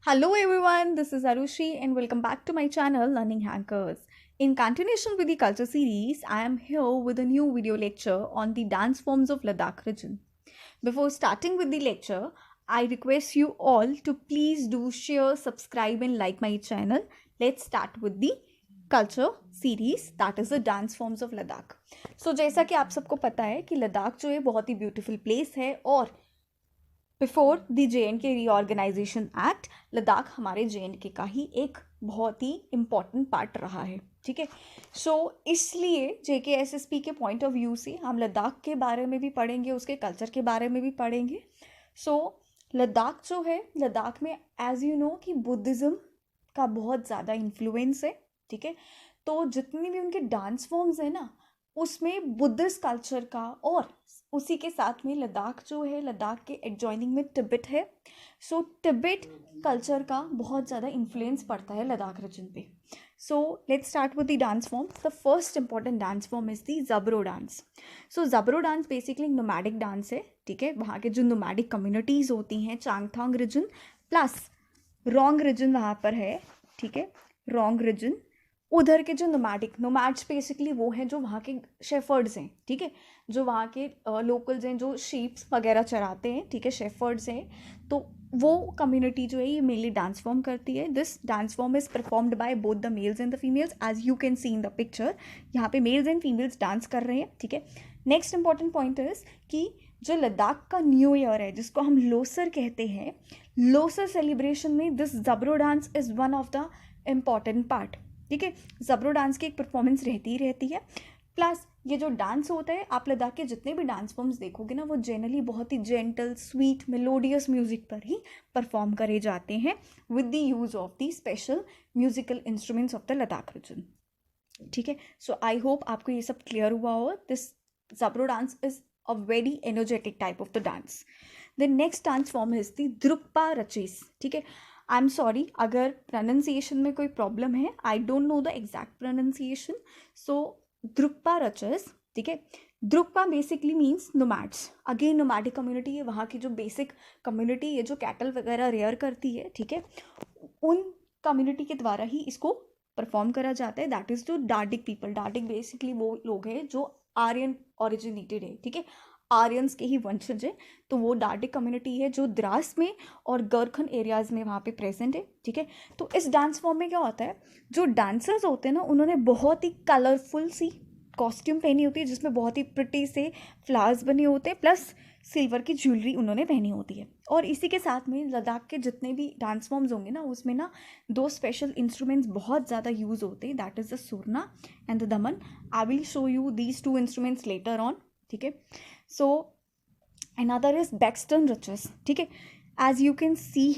Hello everyone, this is Arushi and welcome back to my channel Learning Hackers. In continuation with the culture series, I am here with a new video lecture on the dance forms of Ladakh region. Before starting with the lecture, I request you all to please do share, subscribe and like my channel. Let's start with the culture series, that is the dance forms of Ladakh. So जैसा कि आप सबको पता है कि लद्दाख जो है बहुत ही ब्यूटीफुल प्लेस है और before the JNK reorganization act Ladakh हमारे JNK का ही एक बहुत ही इम्पॉर्टेंट पार्ट रहा है। ठीक है, सो इसलिए JKSSP के पॉइंट ऑफ व्यू से हम लद्दाख के बारे में भी पढ़ेंगे, उसके कल्चर के बारे में भी पढ़ेंगे। सो लद्दाख जो है, लद्दाख में एज यू नो कि बुद्धिज़्म का बहुत ज़्यादा इन्फ्लुएंस है। ठीक है, तो जितनी भी उनके डांस फॉर्म्स है ना, उसमें बुद्धिस्ट कल्चर का और उसी के साथ में लद्दाख जो है, लद्दाख के एडजॉइनिंग में तिब्बत है। सो तिब्बत कल्चर का बहुत ज़्यादा इन्फ्लुएंस पड़ता है लद्दाख रीजन पे। So let's start with the dance form. The first important dance form is the Jabro dance. So Jabro dance basically nomadic dance है। ठीक है, वहाँ के जो नोमैडिक कम्युनिटीज़ होती हैं, चांगथांग रीजन प्लस रोंग रीजन वहाँ पर है। ठीक है, रोंग रीजन, उधर के जो नोमैड्स बेसिकली वो हैं जो वहाँ के शेफर्ड्स हैं। ठीक है, जो वहाँ के लोकल्स हैं, जो शीप्स वगैरह चराते हैं। ठीक है, शेफर्ड्स हैं, तो वो कम्युनिटी जो है ये मेनली डांस फॉर्म करती है। This dance form is performed by both the males and the females, as you can see in the picture. यहाँ पे मेल्स एंड फीमेल्स डांस कर रहे हैं। ठीक है, नेक्स्ट इंपॉर्टेंट पॉइंट इज़ कि जो लद्दाख का न्यू ईयर है, जिसको हम लोसर कहते हैं, लोसर सेलिब्रेशन में this Jabro dance is one of the important part. ठीक है, ज़बरो डांस की एक परफॉर्मेंस रहती ही रहती है। प्लस ये जो डांस होता है, आप लद्दाख के जितने भी डांस फॉर्म्स देखोगे ना, वो जनरली बहुत ही जेंटल, स्वीट, मेलोडियस म्यूजिक पर ही परफॉर्म करे जाते हैं with the use of the special musical instruments of the Ladakh region. ठीक है, सो आई होप आपको ये सब क्लियर हुआ हो। This Jabro dance is a very energetic type of the dance. The next dance form is the Drukpa Raches. ठीक है, आई एम सॉरी अगर प्रोनाउंसिएशन में कोई प्रॉब्लम है, I don't know the exact pronunciation. So Drukpa Raches. ठीक है, Drukpa basically means nomads. Again nomadic community है, वहाँ की जो बेसिक कम्युनिटी है जो कैटल वगैरह रेयर करती है। ठीक है, उन कम्युनिटी के द्वारा ही इसको परफॉर्म करा जाता है। दैट इज़ जो डार्डिक पीपल। डार्डिक बेसिकली वो लोग हैं जो आर्यन ओरिजिनेटेड है। ठीक है, आर्यंस के ही वंशज है, तो वो डार्डिक कम्युनिटी है जो द्रास में और गरखन एरियाज़ में वहाँ पे प्रेजेंट है। ठीक है, तो इस डांस फॉर्म में क्या होता है, जो डांसर्स होते हैं ना, उन्होंने बहुत ही कलरफुल सी कॉस्ट्यूम पहनी होती है, जिसमें बहुत ही प्रिटी से फ्लावर्स बने होते हैं, प्लस सिल्वर की ज्वेलरी उन्होंने पहनी होती है। और इसी के साथ में लद्दाख के जितने भी डांस फॉर्म्स होंगे ना, उसमें ना दो स्पेशल इंस्ट्रूमेंट्स बहुत ज़्यादा यूज़ होते हैं, that is the surna and the daman. I will show you these two instruments later on. ठीक है, so another is Bakston Raches. ठीक है, as you can see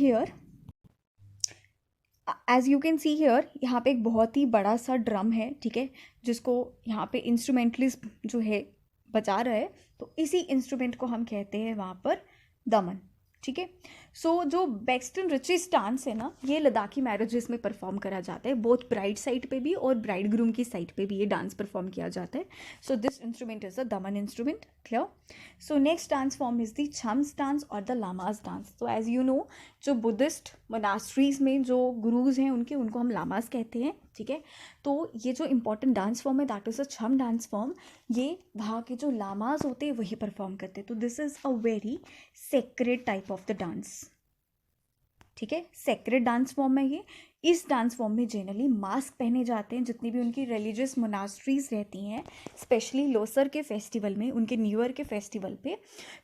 here, यहाँ पे एक बहुत ही बड़ा सा ड्रम है। ठीक है, जिसको यहाँ पे इंस्ट्रूमेंटलिस्ट जो है बजा रहा है, तो इसी इंस्ट्रूमेंट को हम कहते हैं वहाँ पर दमन। ठीक है, सो जो बैक्सटन रिचेस डांस है ना, ये लद्दाखी मैरिजेस में परफॉर्म करा जाता है, बोथ ब्राइड साइड पे भी और ब्राइड ग्रूम की साइड पे भी ये डांस परफॉर्म किया जाता है। So this instrument is the daman instrument. Clear? So next dance form is the Chams dance और द लामास डांस। तो एज यू नो, जो बुद्धिस्ट मोनास्ट्रीज में जो गुरुज हैं उनको हम लामास कहते हैं। ठीक है, तो ये जो इंपॉर्टेंट डांस फॉर्म है, दैट इज़ अ छम डांस फॉर्म। ये वहाँ के जो लामास होते हैं वही परफॉर्म करते हैं। तो this is a very sacred type of the dance. ठीक है, सेक्रेड डांस फॉर्म है ये। इस डांस फॉर्म में जनरली मास्क पहने जाते हैं, जितनी भी उनकी रिलीजियस मोनास्ट्रीज रहती हैं, स्पेशली लोसर के फेस्टिवल में, उनके न्यू ईयर के फेस्टिवल पे।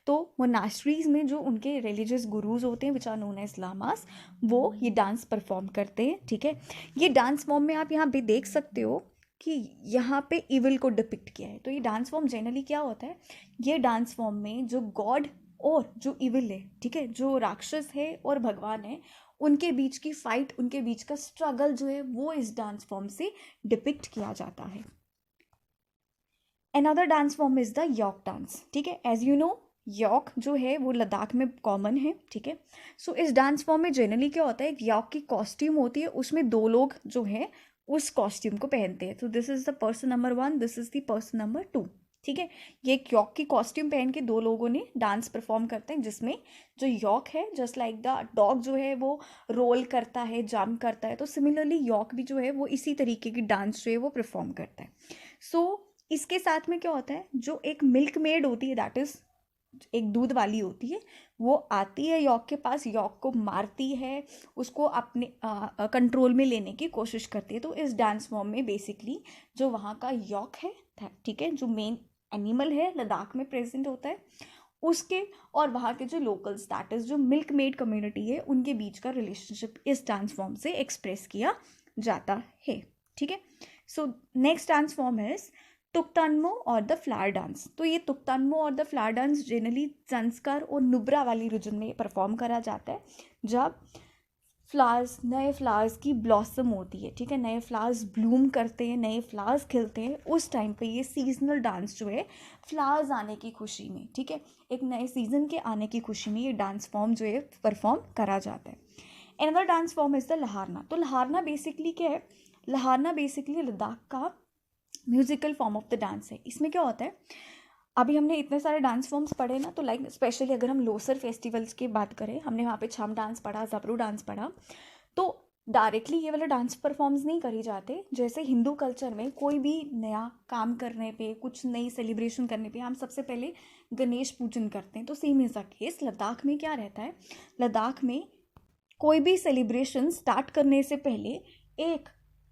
तो मोनास्ट्रीज में जो उनके रिलीजियस गुरुज होते हैं, which are known as lamas, वो ये डांस परफॉर्म करते हैं। ठीक है, ये डांस फॉर्म में आप यहाँ पे देख सकते हो कि यहाँ पे इविल को डिपिक्ट किया है। तो ये डांस फॉर्म जनरली क्या होता है, ये डांस फॉर्म में जो गॉड और जो इविल है, ठीक है, जो राक्षस है और भगवान है, उनके बीच की फाइट, उनके बीच का स्ट्रगल जो है, वो इस डांस फॉर्म से डिपिक्ट किया जाता है। Another dance form is the yak dance. ठीक है, एज यू नो, यॉक जो है वो लद्दाख में कॉमन है। ठीक है, सो इस डांस फॉर्म में जनरली क्या होता है, एक यॉक की कॉस्ट्यूम होती है, उसमें दो लोग जो है उस कॉस्ट्यूम को पहनते हैं। तो this is the person number 1, this is the person number 2। ठीक है। ये एक यॉक की कॉस्ट्यूम पहन के दो लोगों ने डांस परफॉर्म करते हैं, जिसमें जो यॉक है जस्ट लाइक द डॉग जो है वो रोल करता है, जंप करता है, तो सिमिलरली यॉक भी जो है वो इसी तरीके की डांस जो है वो परफॉर्म करता है। सो इसके साथ में क्या होता है, जो एक मिल्क मेड होती है, दैट इज एक दूध वाली होती है, वो आती है यॉक के पास, यॉक को मारती है, उसको अपने कंट्रोल में लेने की कोशिश करती है। तो इस डांस फॉर्म में बेसिकली जो वहाँ का यॉक है, ठीक है, जो मेन एनिमल है लद्दाख में प्रेजेंट होता है, उसके और वहाँ के जो लोकल्स, दैट इज जो मिल्क मेड कम्युनिटी है, उनके बीच का रिलेशनशिप इस डांस फॉर्म से एक्सप्रेस किया जाता है। ठीक है। So next dance form is Tuktanmo और द फ्लावर डांस। तो ये तुक्तान्मो और the flower dance generally Zanskar और नुब्रा वाली रीजन में परफॉर्म करा जाता है, जब फ्लावर्स, नए फ्लावर्स की ब्लॉसम होती है, ठीक है, नए फ्लावर्स ब्लूम करते हैं, नए फ्लावर्स खिलते हैं, उस टाइम पे ये सीजनल डांस जो है फ्लावर्स आने की खुशी में, ठीक है, एक नए सीजन के आने की खुशी में ये डांस फॉर्म जो है परफॉर्म करा जाता है। Another dance form is the Lharna. तो लहारना बेसिकली क्या है, लहारना बेसिकली लद्दाख का musical form of the dance है। इसमें क्या होता है, अभी हमने इतने सारे डांस फॉर्म्स पढ़े ना, तो लाइक स्पेशली अगर हम लोसर फेस्टिवल्स की बात करें, हमने वहाँ पे छम डांस पढ़ा, जबरू डांस पढ़ा, तो डायरेक्टली ये वाले डांस परफॉर्म्स नहीं करे जाते। जैसे हिंदू कल्चर में कोई भी नया काम करने पे, कुछ नई सेलिब्रेशन करने पे हम सबसे पहले गणेश पूजन करते हैं, तो same is the case Ladakh में क्या रहता है, लद्दाख में कोई भी सेलिब्रेशन स्टार्ट करने से पहले एक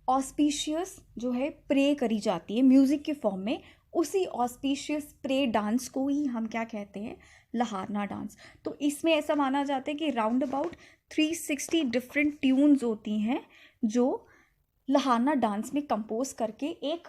ऑस्पिशियस जो है प्रे करी जाती है म्यूज़िक के फॉर्म में। उसी ऑस्पिशियस प्रे डांस को ही हम क्या कहते हैं, लहारना डांस। तो इसमें ऐसा माना जाता है कि राउंड अबाउट 360 डिफरेंट ट्यून्स होती हैं जो लहारना डांस में कंपोज करके एक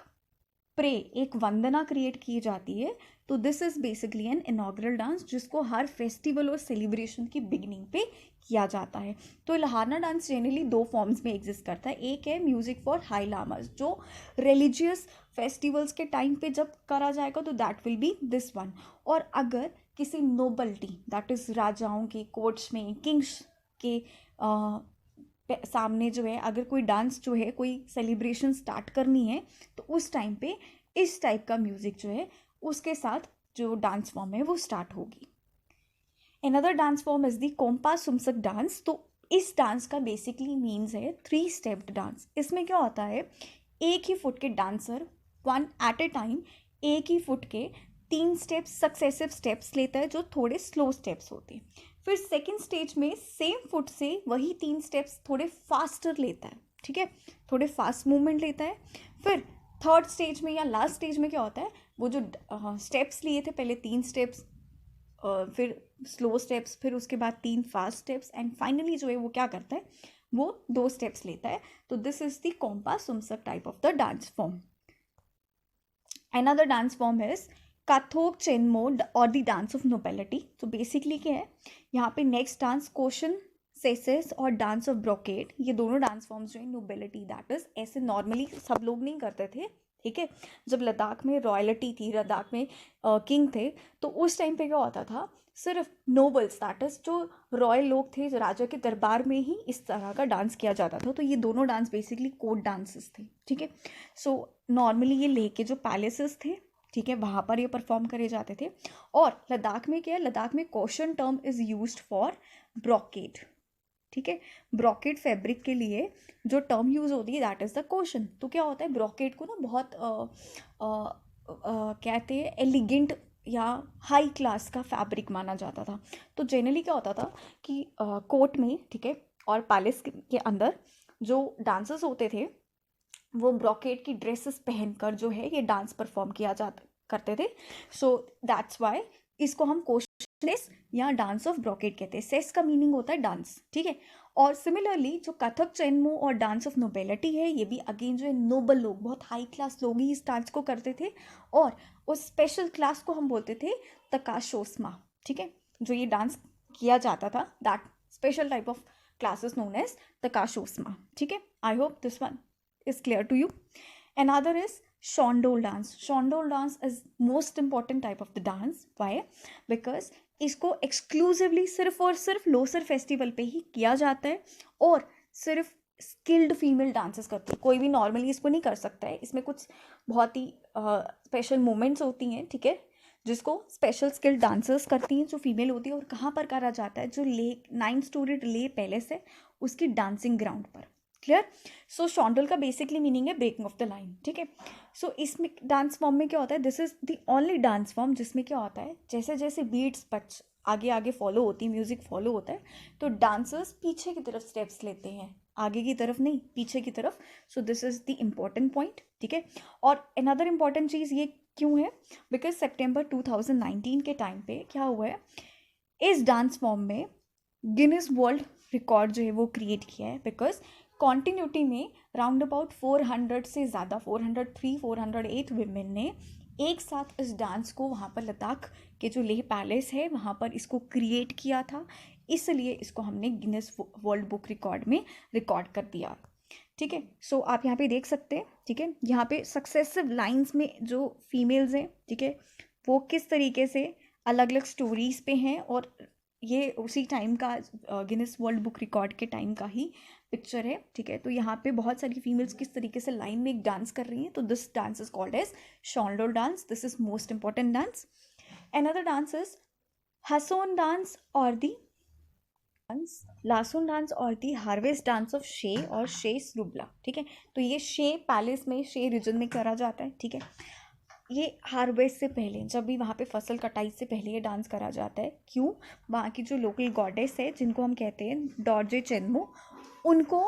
प्रे, एक वंदना क्रिएट की जाती है। तो this is basically an inaugural dance जिसको हर फेस्टिवल और सेलिब्रेशन की बिगिनिंग पे किया जाता है। तो लहारना डांस जनरली दो फॉर्म्स में एग्जिस्ट करता है। एक है म्यूजिक फॉर हाई लामास, जो रिलीजियस फेस्टिवल्स के टाइम पे जब करा जाएगा तो that will be this one. और अगर किसी नोबल्टी, दैट इज राजाओं के कोर्ट्स में, किंग्स के सामने जो है अगर कोई डांस जो है, कोई सेलिब्रेशन स्टार्ट करनी है, तो उस टाइम पे इस टाइप का म्यूजिक जो है उसके साथ जो डांस फॉर्म है वो स्टार्ट होगी। Another dance form is the Kompa Sumsak dance. तो इस डांस का बेसिकली मीन्स है 3 स्टेप्ड डांस। इसमें क्या होता है, एक ही फुट के dancer one at a time एक ही फुट के 3 स्टेप्स, सक्सेसिव स्टेप्स लेता है जो थोड़े स्लो स्टेप्स होते हैं। फिर सेकेंड स्टेज में सेम फुट से वही 3 स्टेप्स थोड़े फास्टर लेता है, ठीक है, थोड़े फास्ट मूवमेंट लेता है। फिर थर्ड स्टेज में या लास्ट स्टेज में क्या होता है, वो जो स्टेप्स लिए थे, पहले 3 स्टेप्स, फिर स्लो स्टेप्स, फिर उसके बाद 3 फास्ट स्टेप्स, एंड फाइनली जो है वो क्या करता है, वो 2 स्टेप्स लेता है। तो this is the Kompa Sumsak type of the dance form. Another dance form is Kathok Chenmo और द डांस ऑफ नोबेलिटी। तो बेसिकली क्या है, यहाँ पे नेक्स्ट डांस कोशन सेसेस और डांस ऑफ ब्रोकेट, ये दोनों डांस फॉर्म्स जो है नोबेलिटी, दैट इज ऐसे नॉर्मली सब लोग नहीं करते थे, ठीक है। जब लद्दाख में रॉयल्टी थी, लद्दाख में किंग थे, तो उस टाइम पे क्या होता था, सिर्फ नोबल्स, दैट इज जो रॉयल लोग थे, जो राजा के दरबार में ही इस तरह का डांस किया जाता था। तो ये दोनों डांस बेसिकली कोर्ट डांसेस थे, ठीक है। सो नॉर्मली ये लेह के जो पैलेसेस थे, ठीक है, वहाँ पर ये परफॉर्म करे जाते थे। और लद्दाख में क्या है, लद्दाख में question term is used for brocade, ठीक है, ब्रोकेट फैब्रिक के लिए जो टर्म यूज़ होती है दैट इज़ द कोशन। तो क्या होता है, ब्रोकेट को ना बहुत कहते हैं एलिगेंट या हाई क्लास का फैब्रिक माना जाता था। तो जनरली क्या होता था कि कोर्ट में, ठीक है, और पैलेस के अंदर जो डांसर्स होते थे वो ब्रोकेट की ड्रेसेस पहनकर जो है ये डांस परफॉर्म किया जाता करते थे। सो दैट्स वाई इसको हम कोशनेस या डांस ऑफ ब्रोकेट कहते हैं। सेस का मीनिंग होता है डांस, ठीक है। और सिमिलरली जो कथक, चेनमो और डांस ऑफ नोबेलिटी है, ये भी अगेन जो है नोबल लोग, बहुत हाई क्लास लोग ही इस डांस को करते थे। और उस स्पेशल क्लास को हम बोलते थे तकाशोस्मा, ठीक है, जो ये डांस किया जाता था, that special type of classes known as Takashosma, ठीक है। I hope this one is clear to you. Another is Shondol dance. Shondol dance is most important type of the dance. Why? Because इसको exclusively सिर्फ और सिर्फ Losar festival पे ही किया जाता है और सिर्फ स्किल्ड फीमेल डांसेस करती है, कोई भी नॉर्मली इसको नहीं कर सकता है, इसमें कुछ बहुत ही स्पेशल मोमेंट्स होती हैं, ठीक है, जिसको स्पेशल स्किल्ड डांसर्स करती हैं जो फीमेल होती है। और कहाँ पर करा जाता है, जो ले 9 स्टोरीड ले पैलेस है उसकी डांसिंग ग्राउंड पर। क्लियर? सो शॉन्डल का बेसिकली मीनिंग है ब्रेकिंग ऑफ द लाइन, ठीक है। सो इसमें डांस फॉर्म में क्या होता है, this is the only dance form जिसमें क्या होता है, जैसे जैसे बीट्स पच आगे आगे फॉलो होती है, म्यूजिक फॉलो होता है, तो डांसर्स पीछे की तरफ स्टेप्स लेते हैं, आगे की तरफ नहीं, पीछे की तरफ। So this is the important point, ठीक है। और अनदर इम्पॉर्टेंट चीज़ ये क्यों है, बिकॉज सितंबर 2019 के टाइम पे क्या हुआ है, इस डांस फॉर्म में गिनीज वर्ल्ड रिकॉर्ड जो है वो क्रिएट किया है, बिकॉज कॉन्टिन्यूटी में राउंड अबाउट 400 से ज़्यादा 403 408 विमेन ने एक साथ इस डांस को वहाँ पर लद्दाख के जो लेह पैलेस है वहाँ पर इसको क्रिएट किया था, इसलिए इसको हमने गिनीज वर्ल्ड बुक रिकॉर्ड में रिकॉर्ड कर दिया, ठीक है। सो आप यहाँ पे देख सकते हैं, ठीक है, यहाँ पे सक्सेसिव लाइंस में जो फीमेल्स हैं, ठीक है, वो किस तरीके से अलग अलग स्टोरीज पे हैं, और ये उसी टाइम का गिनीज वर्ल्ड बुक रिकॉर्ड के टाइम का ही पिक्चर है, ठीक है। तो यहाँ पे बहुत सारी फीमेल्स किस तरीके से लाइन में एक डांस कर रही हैं, तो this dance is called as Shondol dance, this is most important dance. Another dance is Hason dance और दी लासोन डांस और दी हार्वेस्ट डांस ऑफ शे और शे स्रुबला, ठीक है। तो ये शे पैलेस में, शे रीजन में करा जाता है, ठीक है। ये हार्वेस्ट से पहले, जब भी वहाँ पे फसल कटाई से पहले ये डांस करा जाता है। क्यों? वहाँ की जो लोकल गॉडेस है जिनको हम कहते हैं डॉर्जे चेन्मो, उनको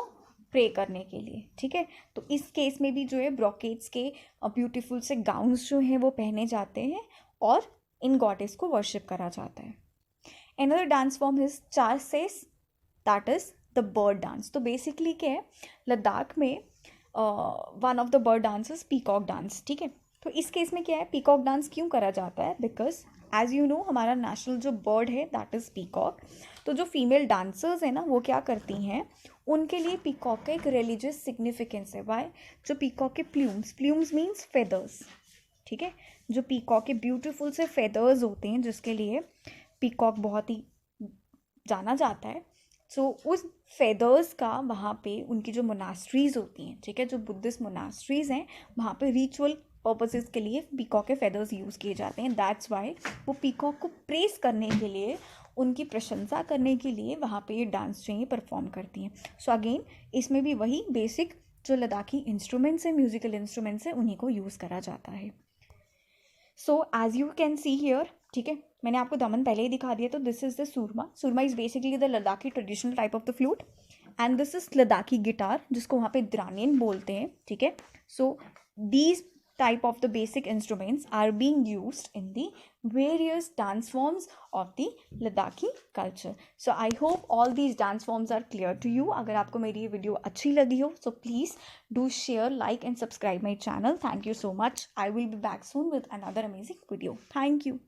प्रे करने के लिए, ठीक है। तो इस केस में भी जो है ब्रोकेट्स के ब्यूटीफुल से गाउन्स जो हैं वो पहने जाते हैं और इन गॉडेस को वर्शिप करा जाता है। Another dance form is चारसेस, that is the bird dance। तो बेसिकली क्या है, लद्दाख में one of the bird dance is peacock dance, ठीक है। तो इस केस में क्या है, पीकॉक डांस क्यों करा जाता है, बिकॉज एज यू नो हमारा नेशनल जो बर्ड है दैट इज़ पीकॉक। तो जो फीमेल डांसर्स हैं ना वो क्या करती हैं, उनके लिए पीकॉक का एक रिलीजियस सिग्निफिकेंस है। वाई? जो पीकॉक के प्लूम्स मीन्स फेदर्स, ठीक है, जो पीकॉक के ब्यूटीफुल से फेदर्स होते हैं जिसके लिए पीकॉक बहुत ही जाना जाता है। सो उस फेदर्स का वहाँ पे उनकी जो मोनास्ट्रीज़ होती हैं, ठीक है, जो बुद्धिस्ट मोनास्ट्रीज़ हैं, वहाँ पे रिचुअल पर्पसेस के लिए पीकॉक के फेदर्स यूज़ किए जाते हैं। दैट्स वाई वो पीकॉक को प्रेस करने के लिए, उनकी प्रशंसा करने के लिए वहाँ पे ये डांस चाहिए परफॉर्म करती हैं। सो अगेन इसमें भी वही बेसिक जो लद्दाखी इंस्ट्रूमेंट्स हैं, म्यूजिकल इंस्ट्रूमेंट्स हैं, उन्हीं को यूज़ करा जाता है। So as you can see here, ठीक है, मैंने आपको दमन पहले ही दिखा दिया। तो this is the Surma. Surma is basically the Ladakhi traditional type of the flute, and this is Ladakhi guitar जिसको वहाँ पे द्रानियन बोलते हैं, ठीक है। So these type of the basic instruments are being used in the various dance forms of the Ladakhi culture. So I hope all these dance forms are clear to you. अगर आपको मेरी ये वीडियो अच्छी लगी हो so please do share, like and subscribe my channel. Thank you so much. I will be back soon with another amazing video. Thank you.